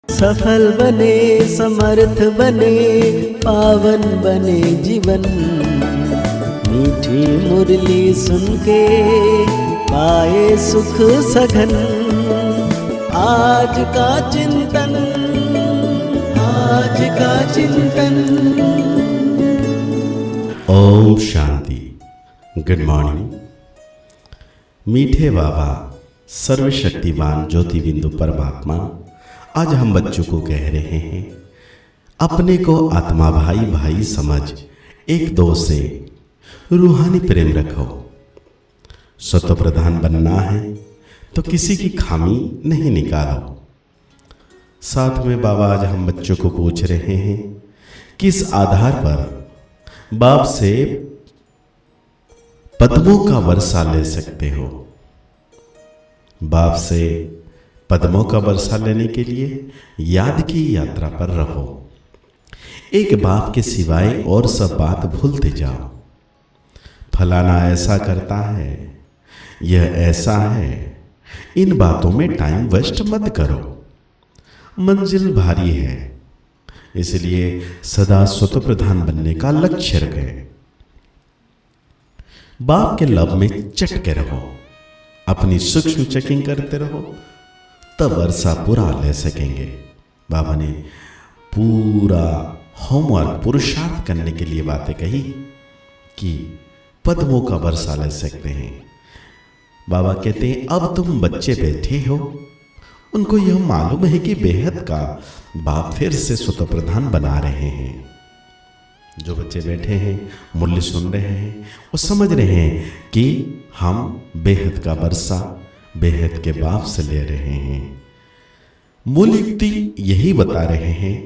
सफल बने, समर्थ बने, पावन बने जीवन। मीठी मुरली सुन के पाए सुख सघन। आज का चिंतन, आज का चिंतन। ओम शांति। Good morning. मीठे बाबा सर्वशक्तिमान ज्योति बिंदु परमात्मा आज हम बच्चों को कह रहे हैं, अपने को आत्मा भाई भाई समझ एक दो से रूहानी प्रेम रखो। स्वतः प्रधान बनना है तो किसी की खामी नहीं निकालो। साथ में बाबा आज हम बच्चों को पूछ रहे हैं, किस आधार पर बाप से पद्मों का वर्षा ले सकते हो। बाप से पद्मों का वर्षा लेने के लिए याद की यात्रा पर रहो। एक बाप के सिवाय और सब बात भूलते जाओ। फलाना ऐसा करता है, यह ऐसा है, इन बातों में टाइम वेस्ट मत करो। मंजिल भारी है, इसलिए सदा स्वतः प्रधान बनने का लक्ष्य रखें। बाप के लब में चटके रहो, अपनी सूक्ष्म चेकिंग करते रहो, तब वर्षा पूरा ले सकेंगे। बाबा ने पूरा होमवर्क पुरुषार्थ करने के लिए बातें कही कि पद्मों का वर्षा ले सकते हैं। बाबा कहते हैं, अब तुम बच्चे बैठे हो, उनको यह मालूम है कि बेहद का बाप फिर से स्वतः प्रधान बना रहे हैं। जो बच्चे बैठे हैं, मूल्य सुन रहे हैं, वो समझ रहे हैं कि हम बेहद का वर्षा बेहद के बाप से ले रहे हैं। मूल युक्ति यही बता रहे हैं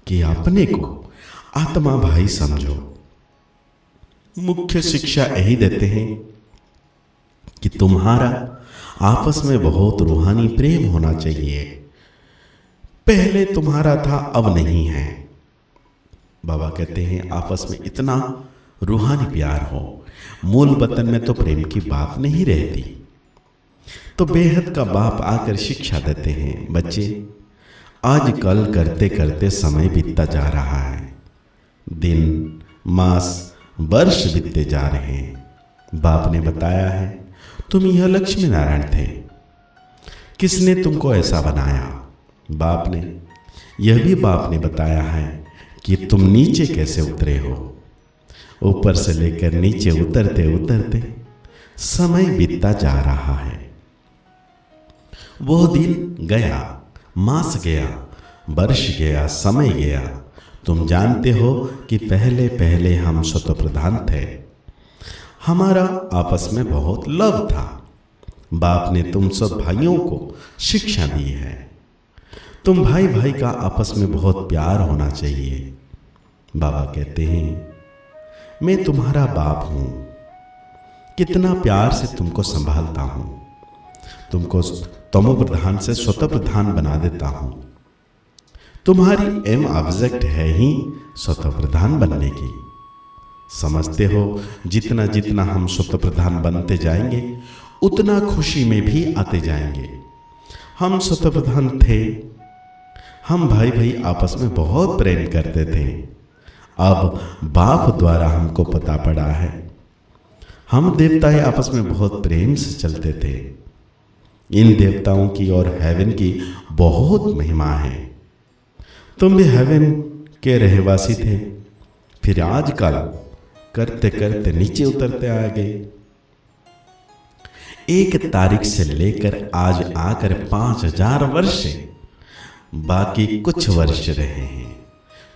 कि अपने को आत्मा भाई समझो। मुख्य शिक्षा यही देते हैं कि तुम्हारा आपस में बहुत रूहानी प्रेम होना चाहिए। पहले तुम्हारा था, अब नहीं है। बाबा कहते हैं, आपस में इतना रूहानी प्यार हो, मूल वतन में तो प्रेम की बात नहीं रहती। तो बेहद का बाप आकर शिक्षा देते हैं, बच्चे आजकल करते करते समय बीतता जा रहा है। दिन, मास, वर्ष बीतते जा रहे हैं। बाप ने बताया है, तुम यह लक्ष्मी नारायण थे। किसने तुमको ऐसा बनाया? बाप ने। यह भी बाप ने बताया है कि तुम नीचे कैसे उतरे हो। ऊपर से लेकर नीचे उतरते उतरते समय बीतता जा रहा है। वो दिन गया, मास गया, वर्ष गया, समय गया। तुम जानते हो कि पहले पहले हम स्वतः प्रधान थे। हमारा आपस में बहुत लव था। बाप ने तुम सब भाइयों को शिक्षा दी है। तुम भाई भाई का आपस में बहुत प्यार होना चाहिए। बाबा कहते हैं, मैं तुम्हारा बाप हूं, कितना प्यार से तुमको संभालता हूं, तुमको तमो प्रधान से स्वतः प्रधान बना देता हूं। तुम्हारी एम ऑब्जेक्ट है ही स्वतः प्रधान बनने की। समझते हो, जितना जितना हम स्वतः प्रधान बनते जाएंगे, उतना खुशी में भी आते जाएंगे। हम स्वतः प्रधान थे, हम भाई भाई आपस में बहुत प्रेम करते थे। अब बाप द्वारा हमको पता पड़ा है, हम देवताएं आपस में बहुत प्रेम से चलते थे। इन देवताओं की और हेवन की बहुत महिमा है। तुम भी हेवन के रहवासी थे, फिर आजकल करते करते नीचे उतरते आ गए। 1 तारीख से लेकर आज आकर 5000 वर्ष, बाकी कुछ वर्ष रहे हैं।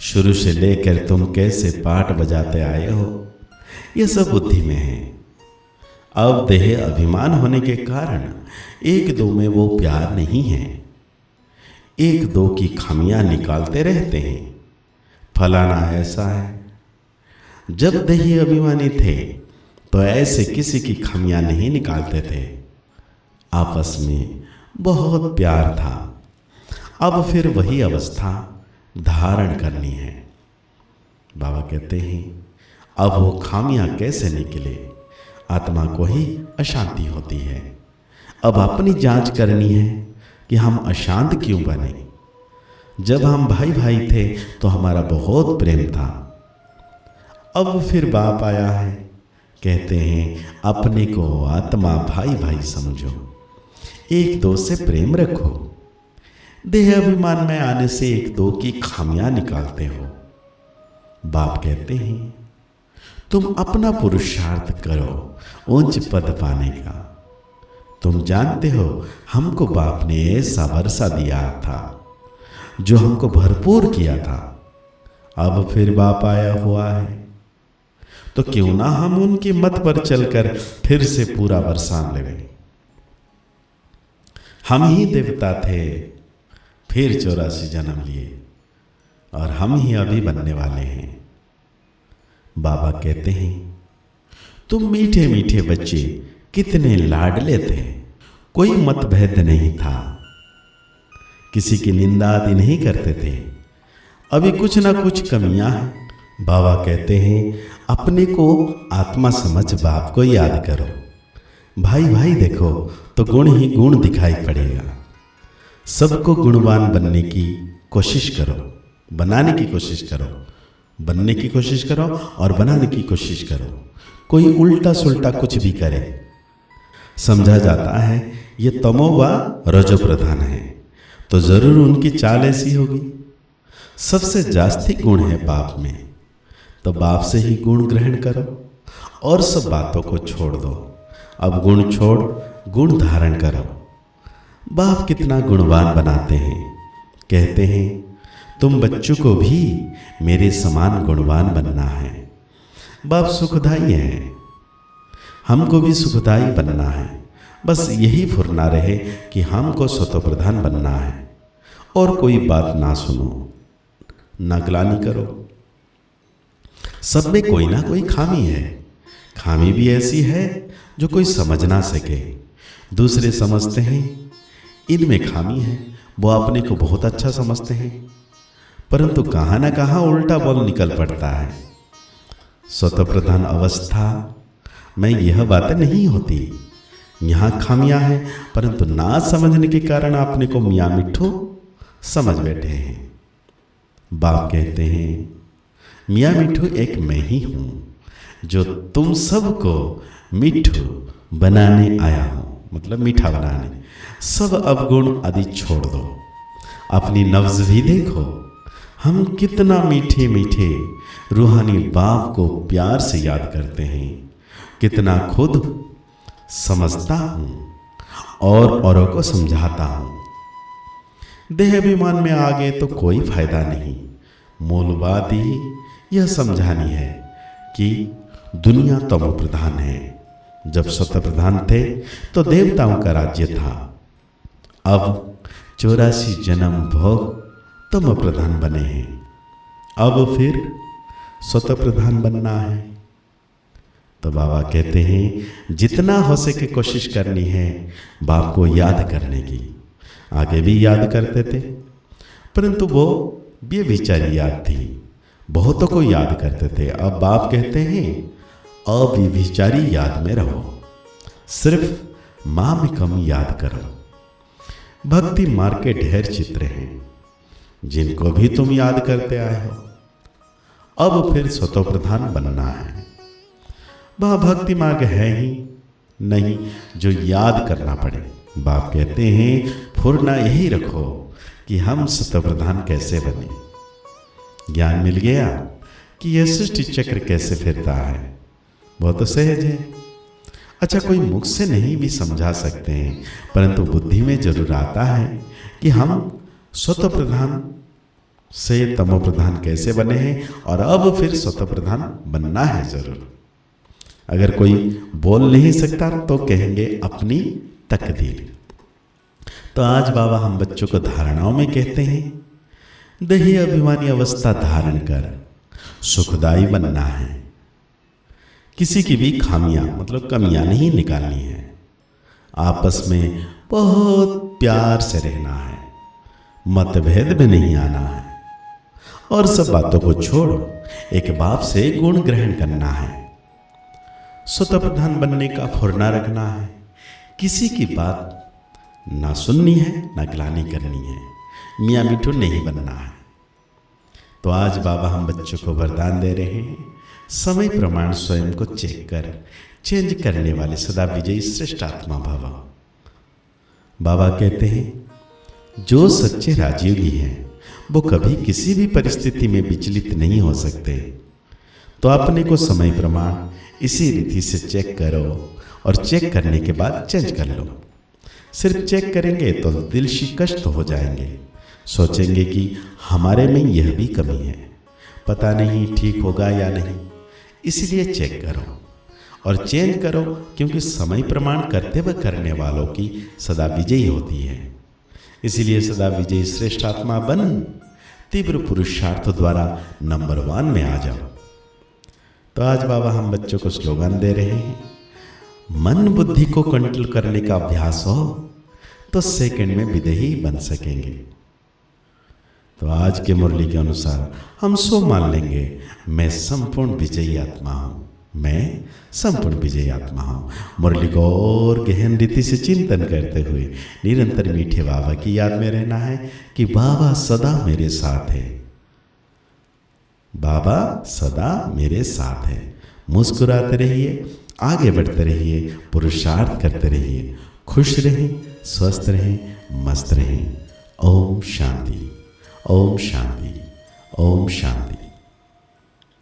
शुरू से लेकर तुम कैसे पाठ बजाते आए हो, यह सब बुद्धि में है। अब देह अभिमान होने के कारण 1-2 में वो प्यार नहीं है। 1-2 की खामियां निकालते रहते हैं। फलाना ऐसा है। जब देही अभिमानी थे तो ऐसे किसी की खामियां नहीं निकालते थे। आपस में बहुत प्यार था। अब फिर वही अवस्था धारण करनी है। बाबा कहते हैं, अब वो खामियां कैसे निकले? आत्मा को ही अशांति होती है। अब अपनी जांच करनी है, कि हम अशांत क्यों बने। जब हम भाई भाई थे तो हमारा बहुत प्रेम था। अब फिर बाप आया है, कहते हैं अपने को आत्मा भाई भाई समझो, एक दो से प्रेम रखो। देह अभिमान में आने से एक दो की खामियां निकालते हो। बाप कहते हैं तुम अपना पुरुषार्थ करो उच्च पद पाने का। तुम जानते हो हमको बाप ने ऐसा वर्षा दिया था जो हमको भरपूर किया था। अब फिर बाप आया हुआ है तो क्यों ना हम उनकी मत पर चलकर फिर से पूरा वरसान लें। हम ही देवता थे, फिर 84 जन्म लिए और हम ही अभी बनने वाले हैं। बाबा कहते हैं तुम मीठे मीठे बच्चे कितने लाडले थे, कोई मतभेद नहीं था, किसी की निंदा आदि नहीं करते थे। अभी कुछ ना कुछ कमियां हैं। बाबा कहते हैं अपने को आत्मा समझ बाप को याद करो। भाई भाई देखो तो गुण ही गुण दिखाई पड़ेगा। सबको गुणवान बनने की कोशिश करो, बनाने की कोशिश करो, बनने की कोशिश करो और बनाने की कोशिश करो। कोई उल्टा सुल्टा कुछ भी करे, समझा जाता है ये तमो व रजो प्रधान है, तो जरूर उनकी चाल ऐसी होगी। सबसे जास्ती गुण है बाप में, तो बाप से ही गुण ग्रहण करो और सब बातों को छोड़ दो। अब गुण छोड़ गुण धारण करो। बाप कितना गुणवान बनाते हैं। कहते हैं तुम बच्चों को भी मेरे समान गुणवान बनना है। बाप सुखदाई है, हमको भी सुखदाई बनना है। बस यही फुरना रहे कि हमको स्वतःप्रधान बनना है और कोई बात ना सुनो, ना ग्लानि करो। सब में कोई ना कोई खामी है। खामी भी ऐसी है जो कोई समझ ना सके। दूसरे समझते हैं इनमें खामी है, वो अपने को बहुत अच्छा समझते हैं, परंतु कहाँ ना कहाँ उल्टा बोल निकल पड़ता है। स्वतःप्रधान अवस्था में यह बातें नहीं होती। यहाँ खामियां हैं, परंतु ना समझने के कारण अपने को मियाँ मिट्ठू समझ बैठे हैं। बाप कहते हैं मियाँ मिट्ठू एक मैं ही हूँ जो तुम सबको मिट्ठू बनाने आया हूँ, मतलब मीठा बनाने। सब अवगुण आदि छोड़ दो, अपनी नब्ज भी देखो। हम कितना मीठे मीठे रूहानी बाप को प्यार से याद करते हैं, कितना खुद समझता हूँ और औरों को समझाता हूँ। देह अभिमान में आ गए तो कोई फायदा नहीं। मूल बात ही यह समझानी है कि दुनिया तमो प्रधान है। जब स्वतः प्रधान थे तो देवताओं का राज्य था। अब 84 जन्म भोग तम प्रधान बने हैं। अब फिर स्वतः प्रधान बनना है। तो बाबा कहते हैं जितना हो सके कोशिश करनी है बाप को याद करने की। आगे भी याद करते थे, परंतु वो बेविचारी याद थी, बहुतों को याद करते थे। अब बाप कहते हैं अव्यभिचारी याद में रहो, सिर्फ मां में कम याद करो। भक्ति मार्ग के ढेर चित्र हैं जिनको भी तुम याद करते आए हो। अब फिर स्वतः प्रधान बनना है। वह भक्ति मार्ग है ही नहीं जो याद करना पड़े। बाप कहते हैं फुरना यही रखो कि हम स्वतः प्रधान कैसे बने। ज्ञान मिल गया कि यह सृष्टि चक्र कैसे फिरता है, बहुत तो सहज है। अच्छा, कोई मुख से नहीं भी समझा सकते हैं, परंतु बुद्धि में जरूर आता है कि हम स्वतः प्रधान से तमो प्रधान कैसे बने हैं और अब फिर स्वतः प्रधान बनना है जरूर। अगर कोई बोल नहीं सकता तो कहेंगे अपनी तकदीर। तो आज बाबा हम बच्चों को धारणाओं में कहते हैं दही अभिमानी अवस्था धारण कर सुखदाई बनना है। किसी की भी खामियां मतलब कमियां नहीं निकालनी है। आपस में बहुत प्यार से रहना है, मतभेद में नहीं आना है और सब बातों को छोड़ एक बाप से गुण ग्रहण करना है। स्वतः प्रधान बनने का फुरना रखना है। किसी की बात ना सुननी है ना ग्लानि करनी है, मियाँ मिठू नहीं बनना है। तो आज बाबा हम बच्चों को वरदान दे रहे हैं, समय प्रमाण स्वयं को चेक कर चेंज करने वाले सदा विजयी श्रेष्ठ आत्मा भव। बाबा कहते हैं जो सच्चे राजयोगी हैं वो कभी किसी भी परिस्थिति में विचलित नहीं हो सकते। तो अपने को समय प्रमाण इसी रीति से चेक करो और चेक करने के बाद चेंज कर लो। सिर्फ चेक करेंगे तो दिल शिकस्त हो जाएंगे, सोचेंगे कि हमारे में यह भी कमी है, पता नहीं ठीक होगा या नहीं। इसलिए चेक करो और चेंज करो, क्योंकि समय प्रमाण करते व करने वालों की सदा विजयी होती है। इसलिए सदा विजयी श्रेष्ठ आत्मा बन तीव्र पुरुषार्थ द्वारा नंबर 1 में आ जाओ। तो आज बाबा हम बच्चों को स्लोगन दे रहे हैं, मन बुद्धि को कंट्रोल करने का अभ्यास हो तो सेकंड में विदेही बन सकेंगे। तो आज के मुरली के अनुसार हम सो मान लेंगे, मैं संपूर्ण विजयी आत्मा हूँ, मैं संपूर्ण विजयी आत्मा हूँ। मुरली को और गहन रीति से चिंतन करते हुए निरंतर मीठे बाबा की याद में रहना है कि बाबा सदा मेरे साथ है, बाबा सदा मेरे साथ है। मुस्कुराते रहिए, आगे बढ़ते रहिए, पुरुषार्थ करते रहिए, खुश रहें, स्वस्थ रहें, मस्त रहें। ओम शांति, ओम शांति, ओम शांति।